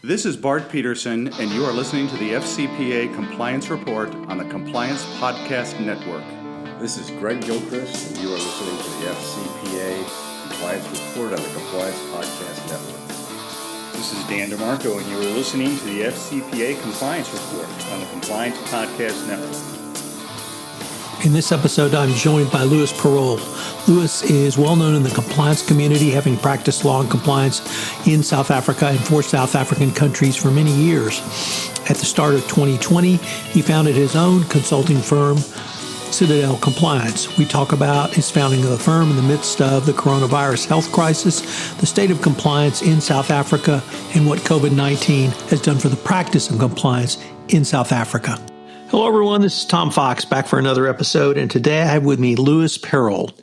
This is Bart Peterson, and you are listening to the FCPA Compliance Report on the Compliance Podcast Network. This is Greg Gilchrist, and you are listening to the FCPA Compliance Report on the Compliance Podcast Network. This is Dan DeMarco, and you are listening to the FCPA Compliance Report on the Compliance Podcast Network. In this episode, I'm joined by Louis Perold. Louis is well known in the compliance community, having practiced law and compliance in South Africa and four South African countries for many years. At the start of 2020, he founded his own consulting firm, Citadel Compliance. We talk about his founding of the firm in the midst of the coronavirus health crisis, the state of compliance in South Africa, and what COVID-19 has done for the practice of compliance in South Africa. Hello, everyone. This is Tom Fox back for another episode, and today I have with me Louis Perold.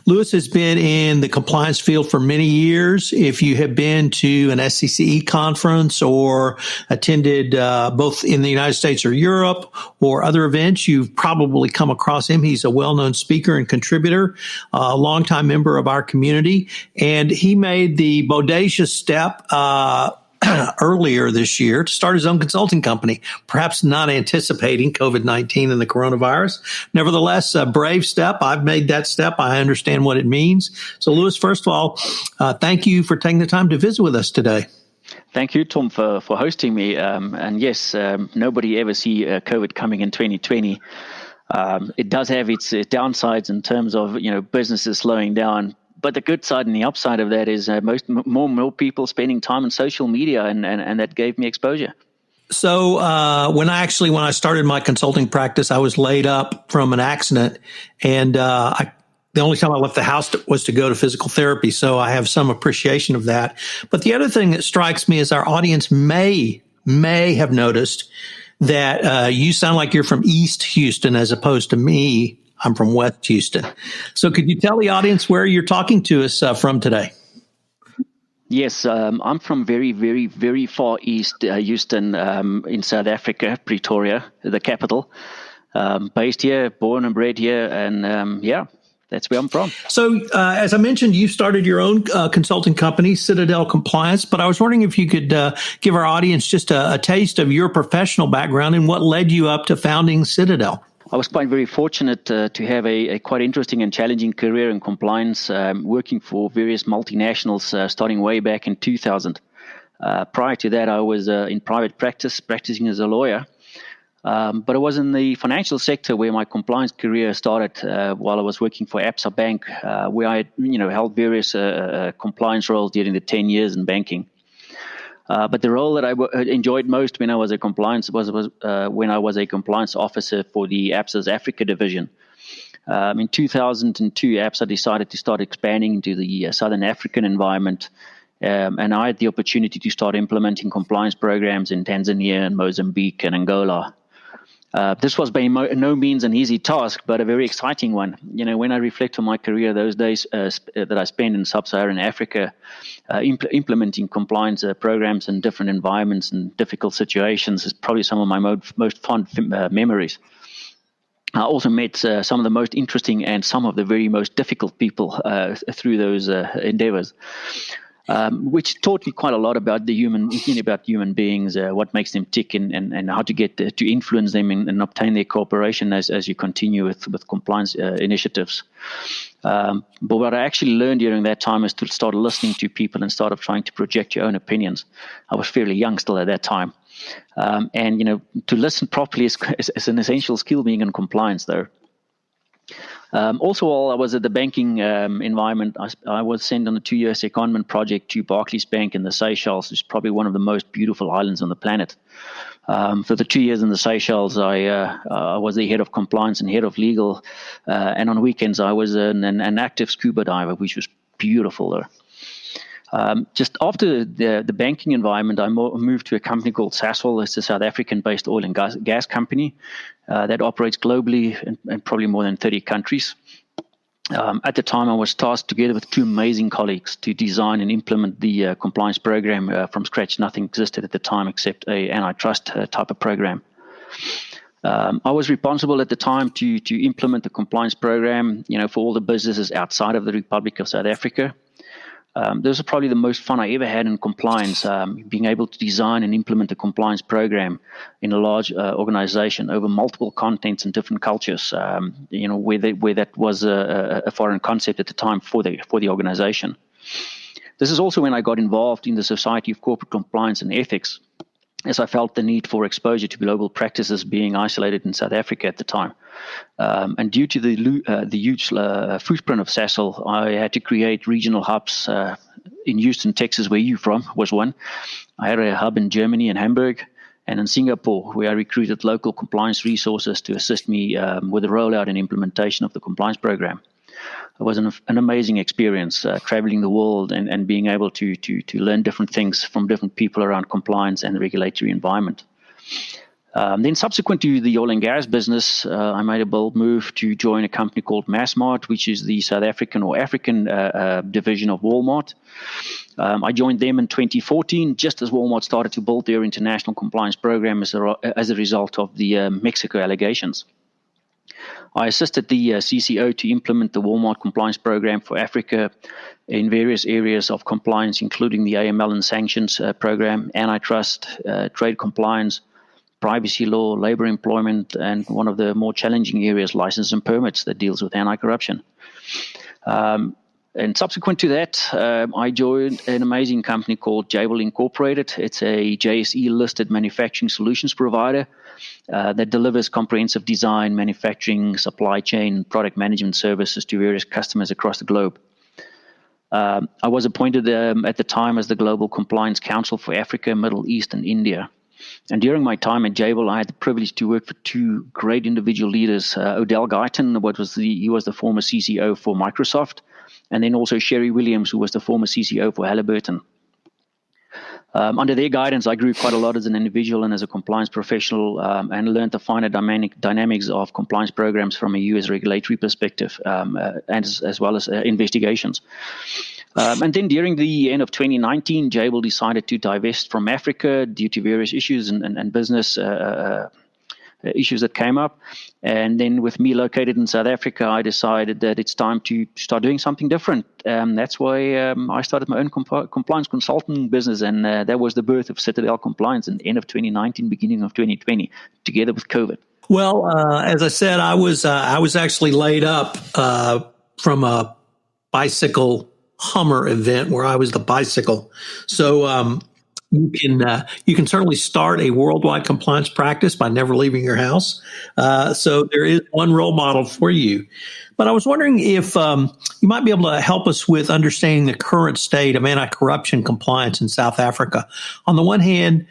Louis has been in the compliance field for many years. If you have been to an SCCE conference or attended both in the United States or Europe or other events, you've probably come across him. He's a well-known speaker and contributor, a longtime member of our community, and he made the bodacious step earlier this year to start his own consulting company, perhaps not anticipating COVID-19 and the coronavirus. Nevertheless, a brave step. I've made that step. I understand what it means. So, Louis, first of all, thank you for taking the time to visit with us today. Thank you, Tom, for hosting me. And yes, nobody ever see COVID coming in 2020. It does have its downsides in terms of, businesses slowing down. But the good side and the upside of that is more people spending time on social media, and that gave me exposure. So when I started my consulting practice, I was laid up from an accident, and the only time I left the house was to go to physical therapy. So I have some appreciation of that. But the other thing that strikes me is our audience may have noticed that you sound like you're from East Houston as opposed to me. I'm from West Houston. So could you tell the audience where you're talking to us from today? Yes, I'm from very, very, very far east Houston in South Africa, Pretoria, the capital. Based here, born and bred here, and that's where I'm from. So as I mentioned, you started your own consulting company, Citadel Compliance, but I was wondering if you could give our audience just a taste of your professional background and what led you up to founding Citadel. I was quite very fortunate to have a quite interesting and challenging career in compliance, working for various multinationals starting way back in 2000. Prior to that, I was in private practice, practicing as a lawyer. But it was in the financial sector where my compliance career started while I was working for Absa Bank, where I held various compliance roles during the 10 years in banking. But the role that I enjoyed most when I was a compliance was when I was a compliance officer for the ABSA's Africa division. In 2002, ABSA decided to start expanding into the Southern African environment, and I had the opportunity to start implementing compliance programs in Tanzania and Mozambique and Angola. This was by no means an easy task, but a very exciting one. When I reflect on my career those days that I spent in sub-Saharan Africa, implementing compliance programs in different environments and difficult situations is probably some of my most fond memories. I also met some of the most interesting and some of the very most difficult people through those endeavors. Which taught me quite a lot about human beings, what makes them tick, and how to get to influence them and obtain their cooperation as you continue with compliance initiatives. But what I actually learned during that time is to start listening to people and start trying to project your own opinions. I was fairly young still at that time. And to listen properly is an essential skill being in compliance, though. Also, while I was at the banking environment, I was sent on a 2-year secondment project to Barclays Bank in the Seychelles, which is probably one of the most beautiful islands on the planet. For the 2 years in the Seychelles, I was the head of compliance and head of legal, and on weekends I was an active scuba diver, which was beautiful there. Just after the banking environment, I moved to a company called Sasol. It's a South African-based oil and gas company that operates globally in probably more than 30 countries. At the time, I was tasked together with two amazing colleagues to design and implement the compliance program from scratch. Nothing existed at the time except a antitrust type of program. I was responsible at the time to implement the compliance program, for all the businesses outside of the Republic of South Africa. This is probably the most fun I ever had in compliance, being able to design and implement a compliance program in a large organization over multiple contents and different cultures, where that was a foreign concept at the time for the organization. This is also when I got involved in the Society of Corporate Compliance and Ethics, as I felt the need for exposure to global practices being isolated in South Africa at the time. And due to the huge footprint of SASL, I had to create regional hubs in Houston, Texas, where you're from, was one. I had a hub in Germany and Hamburg, and in Singapore, where I recruited local compliance resources to assist me with the rollout and implementation of the compliance program. It was an amazing experience, traveling the world and being able to learn different things from different people around compliance and the regulatory environment. Then subsequent to the oil and gas business, I made a bold move to join a company called Massmart, which is the South African or African division of Walmart. I joined them in 2014, just as Walmart started to build their international compliance program as a result of the Mexico allegations. I assisted the CCO to implement the Walmart compliance program for Africa in various areas of compliance, including the AML and sanctions program, antitrust, trade compliance, privacy law, labor employment, and one of the more challenging areas, license and permits, that deals with anti-corruption. And subsequent to that, I joined an amazing company called Jabil Incorporated. It's a JSE-listed manufacturing solutions provider that delivers comprehensive design, manufacturing, supply chain, product management services to various customers across the globe. I was appointed at the time as the Global Compliance Counsel for Africa, Middle East, and India. And during my time at Jabil, I had the privilege to work for two great individual leaders, Odell Guyton, he was the former CCO for Microsoft, and then also Sherry Williams, who was the former CCO for Halliburton. Under their guidance, I grew quite a lot as an individual and as a compliance professional, and learned the finer dynamics of compliance programs from a U.S. regulatory perspective, and as well as investigations. And then during the end of 2019, Jabil decided to divest from Africa due to various issues and business issues that came up. And then with me located in South Africa, I decided that it's time to start doing something different. That's why I started my own compliance consulting business, and that was the birth of Citadel Compliance in the end of 2019, beginning of 2020, together with COVID. Well, as I said, I was actually laid up from a bicycle Hummer event where I was the bicycle. So you can certainly start a worldwide compliance practice by never leaving your house. So there is one role model for you. But I was wondering if you might be able to help us with understanding the current state of anti-corruption compliance in South Africa. On the one hand,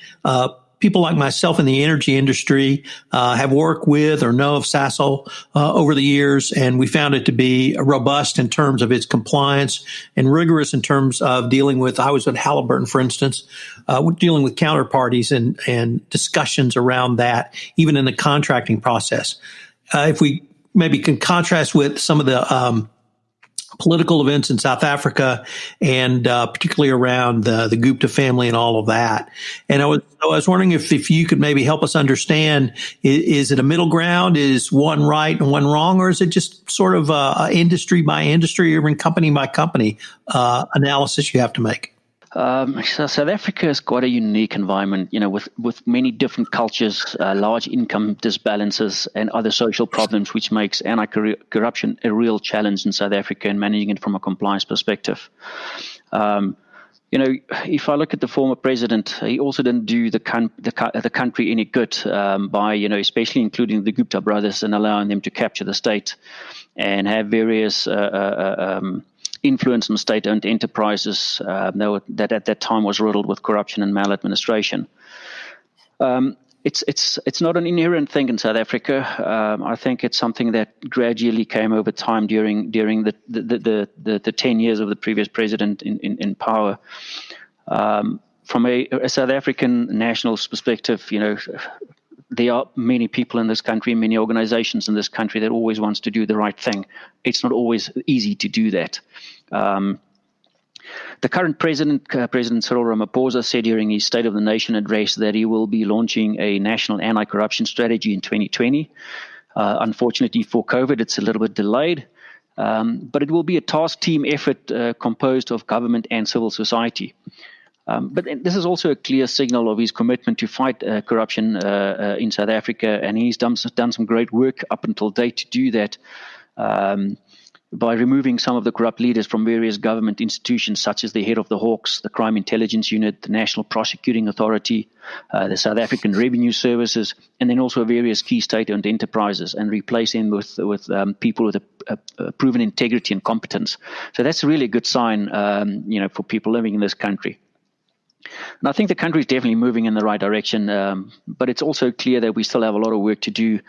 people like myself in the energy industry have worked with or know of SASL over the years, and we found it to be robust in terms of its compliance and rigorous in terms of dealing with, I was at Halliburton, for instance, dealing with counterparties and discussions around that, even in the contracting process. If we maybe can contrast with some of the political events in South Africa, and particularly around the Gupta family and all of that. And I was wondering if you could maybe help us understand, is it a middle ground? Is one right and one wrong? Or is it just sort of industry by industry or even company by company analysis you have to make? So South Africa is quite a unique environment, with many different cultures, large income disbalances, and other social problems, which makes anti-corruption a real challenge in South Africa and managing it from a compliance perspective. If I look at the former president, he also didn't do the country any good by, especially including the Gupta brothers and allowing them to capture the state and have various influence on state-owned enterprises that at that time was riddled with corruption and maladministration. It's not an inherent thing in South Africa. I think it's something that gradually came over time during the 10 years of the previous president in power. From a South African national's perspective, there are many people in this country, many organizations in this country that always wants to do the right thing. It's not always easy to do that. The current president, President Cyril Ramaphosa, said during his State of the Nation address that he will be launching a national anti-corruption strategy in 2020. Unfortunately for COVID, it's a little bit delayed. But it will be a task team effort composed of government and civil society. But this is also a clear signal of his commitment to fight corruption in South Africa, and he's done some great work up until date to do that by removing some of the corrupt leaders from various government institutions, such as the head of the Hawks, the Crime Intelligence Unit, the National Prosecuting Authority, the South African Revenue Services, and then also various key state-owned enterprises, and replace them with people with a proven integrity and competence. So that's really a good sign, for people living in this country. And I think the country is definitely moving in the right direction, but it's also clear that we still have a lot of work to do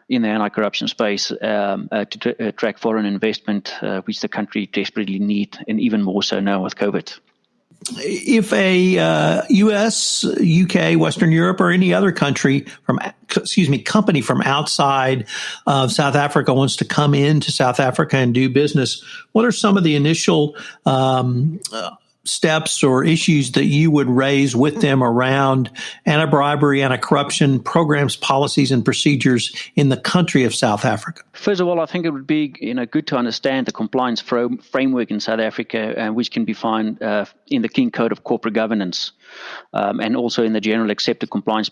in the anti-corruption space to attract foreign investment, which the country desperately needs, and even more so now with COVID. If a U.S., U.K., Western Europe, or any other company from outside of South Africa wants to come into South Africa and do business, what are some of the initial steps or issues that you would raise with them around anti-bribery, anti-corruption programs, policies, and procedures in the country of South Africa? First of all, I think it would be good to understand the compliance framework in South Africa, which can be found in the King Code of Corporate Governance, and also in the General Accepted Compliance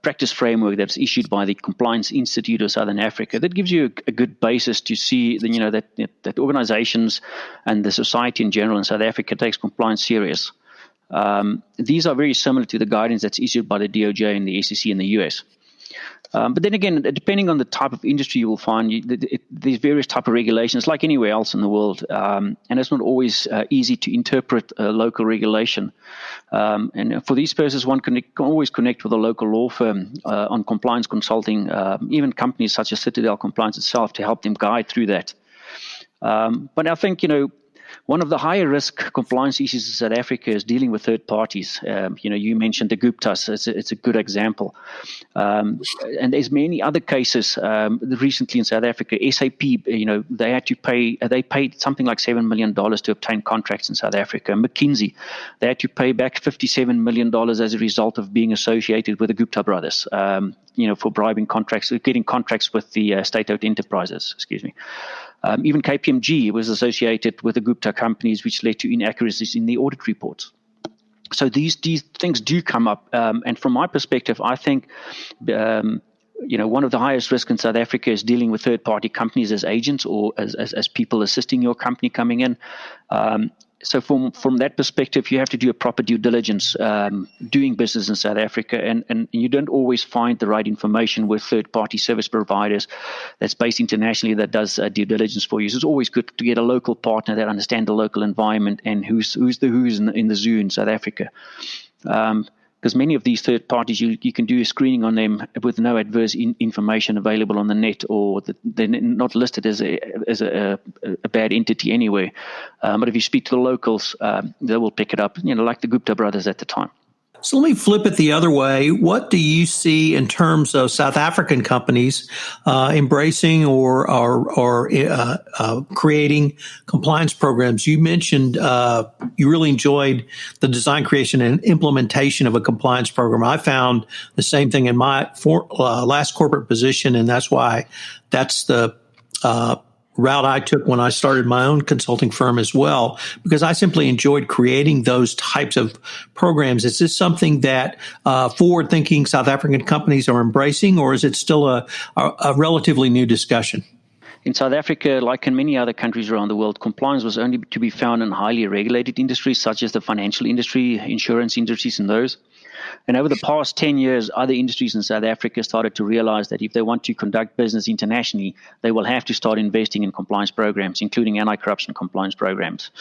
Practice Framework that's issued by the Compliance Institute of Southern Africa. That gives you a good basis to see that organizations and the society in general in South Africa takes compliance serious. These are very similar to the guidance that's issued by the DOJ and the SEC in the US. But then again, depending on the type of industry you will find, there's various type of regulations like anywhere else in the world. And it's not always easy to interpret local regulation. And for these purposes, one can always connect with a local law firm on compliance consulting, even companies such as Citadel Compliance itself, to help them guide through that. But I think, one of the higher risk compliance issues in South Africa is dealing with third parties. You mentioned the Guptas. It's a good example. And there's many other cases. Recently in South Africa, SAP, they had to pay, they paid something like $7 million to obtain contracts in South Africa. McKinsey, they had to pay back $57 million as a result of being associated with the Gupta brothers, for bribing contracts, getting contracts with the state-owned enterprises, even KPMG was associated with the Gupta companies, which led to inaccuracies in the audit reports. So these things do come up. And from my perspective, I think, one of the highest risks in South Africa is dealing with third-party companies as agents or as people assisting your company coming in. So from that perspective, you have to do a proper due diligence doing business in South Africa, and you don't always find the right information with third-party service providers that's based internationally that does due diligence for you. So it's always good to get a local partner that understands the local environment and who's in the zoo in South Africa. Because many of these third parties, you can do a screening on them with no adverse information available on the net, or they're not listed as a bad entity anyway. But if you speak to the locals, they will pick it up, like the Gupta brothers at the time. So let me flip it the other way. What do you see in terms of South African companies embracing or creating compliance programs? You mentioned you really enjoyed the design, creation, and implementation of a compliance program. I found the same thing in my last corporate position, and that's why that's the route I took when I started my own consulting firm as well, because I simply enjoyed creating those types of programs. Is this something that forward-thinking South African companies are embracing, or is it still a relatively new discussion? In South Africa, like in many other countries around the world, compliance was only to be found in highly regulated industries such as the financial industry, insurance industries, and those. And over the past 10 years, other industries in South Africa started to realize that if they want to conduct business internationally, they will have to start investing in compliance programs, including anti-corruption compliance programs.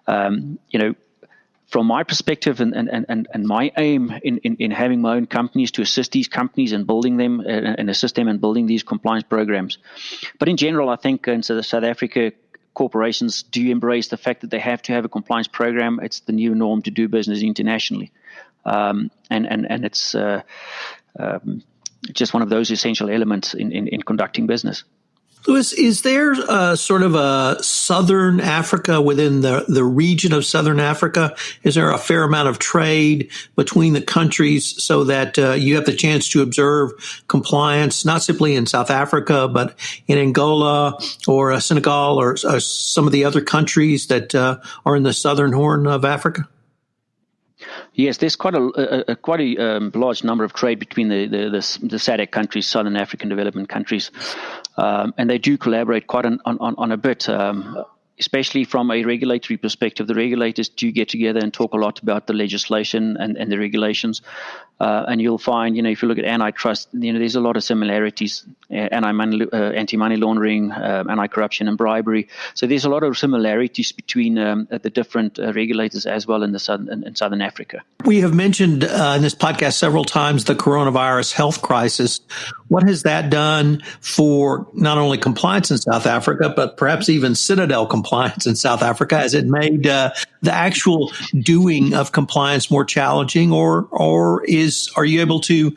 From my perspective and my aim in having my own companies to assist these companies in building them and assist them in building these compliance programs. But in general, I think in South Africa, corporations do embrace the fact that they have to have a compliance program. It's the new norm to do business internationally. And it's just one of those essential elements in conducting business. Louis, is there sort of a Southern Africa within the region of Southern Africa? Is there a fair amount of trade between the countries so that you have the chance to observe compliance, not simply in South Africa, but in Angola or Senegal or some of the other countries that are in the Southern Horn of Africa? Yes, there's quite a large number of trade between the SADC countries, Southern African Development countries, and they do collaborate quite on a bit, especially from a regulatory perspective. The regulators do get together and talk a lot about the legislation and the regulations, and you'll find, if you look at antitrust, there's a lot of similarities, anti-money laundering, anti-corruption and bribery. So there's a lot of similarities between the different regulators as well in Southern Africa. We have mentioned in this podcast several times the coronavirus health crisis. What has that done for not only compliance in South Africa, but perhaps even Citadel Compliance in South Africa? Has it made the actual doing of compliance more challenging, or are you able to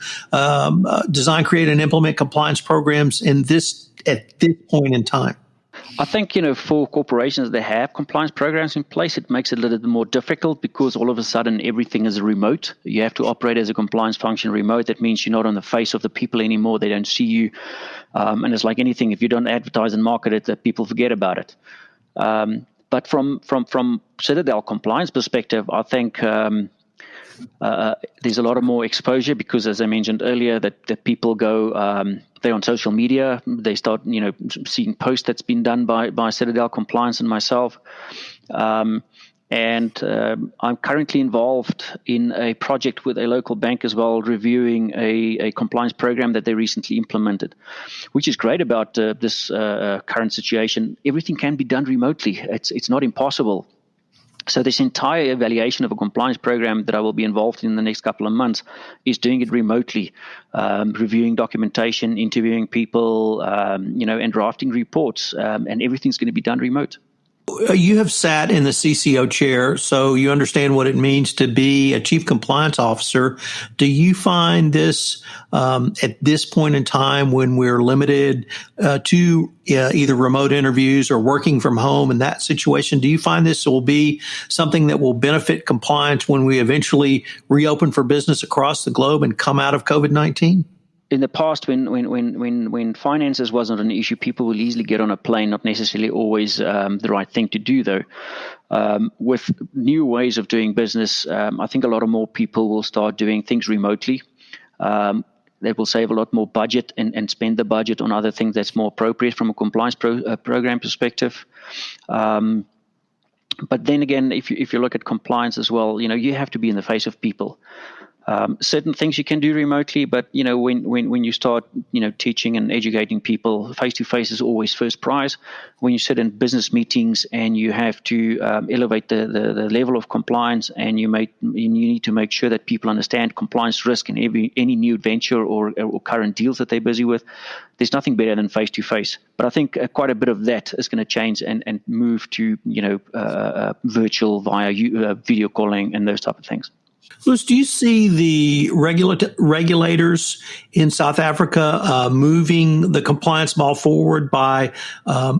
design, create, and implement compliance programs at this point in time? I think, for corporations that have compliance programs in place, it makes it a little bit more difficult because all of a sudden everything is remote. You have to operate as a compliance function remote. That means you're not on the face of the people anymore. They don't see you. And it's like anything. If you don't advertise and market it, that people forget about it. But from Citadel Compliance perspective, I think there's a lot of more exposure because, as I mentioned earlier, that people go, they're on social media, they start, seeing posts that's been done by Citadel Compliance and myself. I'm currently involved in a project with a local bank as well, reviewing a compliance program that they recently implemented, which is great about this current situation. Everything can be done remotely. It's not impossible. So this entire evaluation of a compliance program that I will be involved in the next couple of months is doing it remotely, reviewing documentation, interviewing people, and drafting reports, and everything's going to be done remote. You have sat in the CCO chair, so you understand what it means to be a chief compliance officer. Do you find this at this point in time when we're limited to either remote interviews or working from home in that situation, do you find this will be something that will benefit compliance when we eventually reopen for business across the globe and come out of COVID-19? In the past, when finances wasn't an issue, people will easily get on a plane, not necessarily always the right thing to do, though. With new ways of doing business, I think a lot of more people will start doing things remotely. They will save a lot more budget and spend the budget on other things that's more appropriate from a compliance program perspective. But then again, if you look at compliance as well, you have to be in the face of people. Certain things you can do remotely, but when you start teaching and educating people, face to face is always first prize. When you sit in business meetings and you have to elevate the level of compliance, and you need to make sure that people understand compliance risk in any new venture or current deals that they're busy with, there's nothing better than face to face. But I think quite a bit of that is going to change and move to virtual via video calling and those type of things. Louis, do you see the regulators in South Africa moving the compliance ball forward by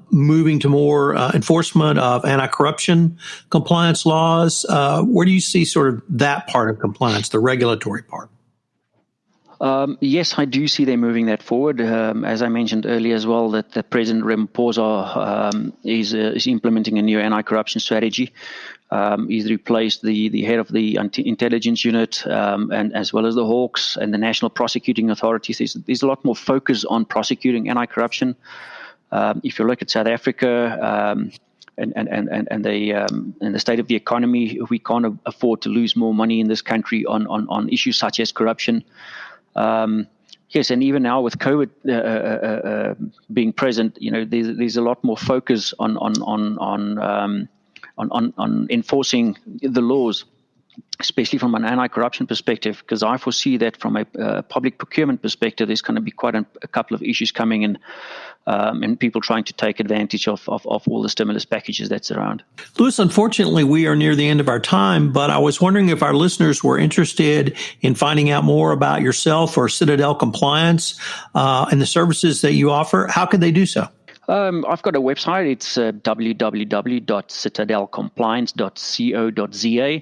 moving to more enforcement of anti-corruption compliance laws? Where do you see sort of that part of compliance, the regulatory part? Yes, I do see them moving that forward. As I mentioned earlier as well, that the President Ramaphosa is implementing a new anti-corruption strategy. He's replaced the head of the intelligence unit and as well as the Hawks and the National Prosecuting Authorities. There's a lot more focus on prosecuting anti-corruption. If you look at South Africa and the state of the economy, we can't afford to lose more money in this country on issues such as corruption. Yes, and even now with COVID being present, there's a lot more focus on enforcing the laws, especially from an anti-corruption perspective, because I foresee that from a public procurement perspective, there's going to be quite a couple of issues coming in, and people trying to take advantage of all the stimulus packages that's around. Louis, unfortunately, we are near the end of our time, but I was wondering if our listeners were interested in finding out more about yourself or Citadel Compliance and the services that you offer. How could they do so? I've got a website. It's www.citadelcompliance.co.za,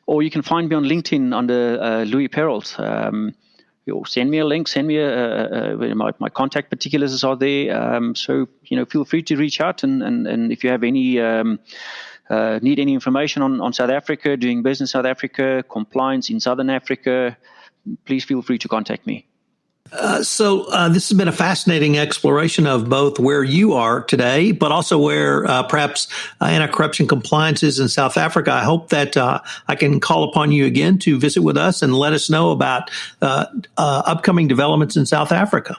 or you can find me on LinkedIn under Louis Perold. Or send me a link. Send me my contact particulars are there. So feel free to reach out, and if you have any need any information on South Africa, doing business in South Africa, compliance in Southern Africa, please feel free to contact me. So this has been a fascinating exploration of both where you are today, but also where perhaps anti-corruption compliance is in South Africa. I hope that I can call upon you again to visit with us and let us know about upcoming developments in South Africa.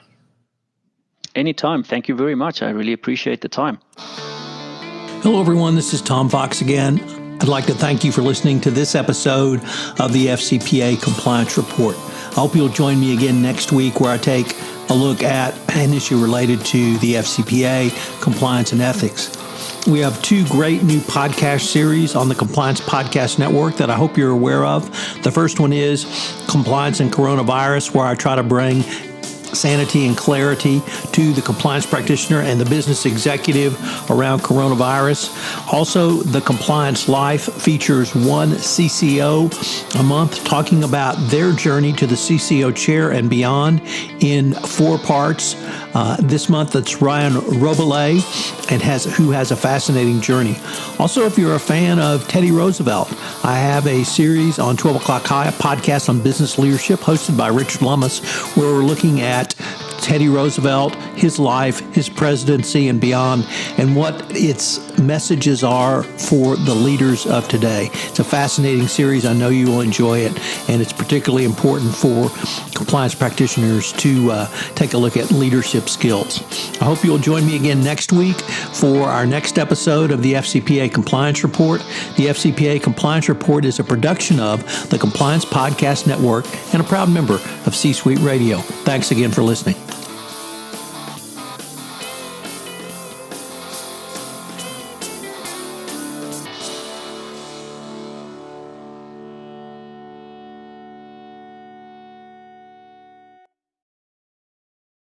Anytime. Thank you very much. I really appreciate the time. Hello, everyone. This is Tom Fox again. I'd like to thank you for listening to this episode of the FCPA Compliance Report. I hope you'll join me again next week where I take a look at an issue related to the FCPA, compliance and ethics. We have 2 great new podcast series on the Compliance Podcast Network that I hope you're aware of. The first one is Compliance and Coronavirus, where I try to bring sanity and clarity to the compliance practitioner and the business executive around coronavirus. Also, the Compliance Life features one CCO a month talking about their journey to the CCO chair and beyond in 4 parts. This month, it's Ryan Robillay, who has a fascinating journey. Also, if you're a fan of Teddy Roosevelt, I have a series on 12 O'Clock High, a podcast on business leadership hosted by Richard Lummis, where we're looking at Teddy Roosevelt, his life, his presidency, and beyond, and what its messages are for the leaders of today. It's a fascinating series. I know you will enjoy it, and it's particularly important for compliance practitioners to take a look at leadership skills. I hope you'll join me again next week for our next episode of the FCPA Compliance Report. The FCPA Compliance Report is a production of the Compliance Podcast Network and a proud member of C-Suite Radio. Thanks again for listening.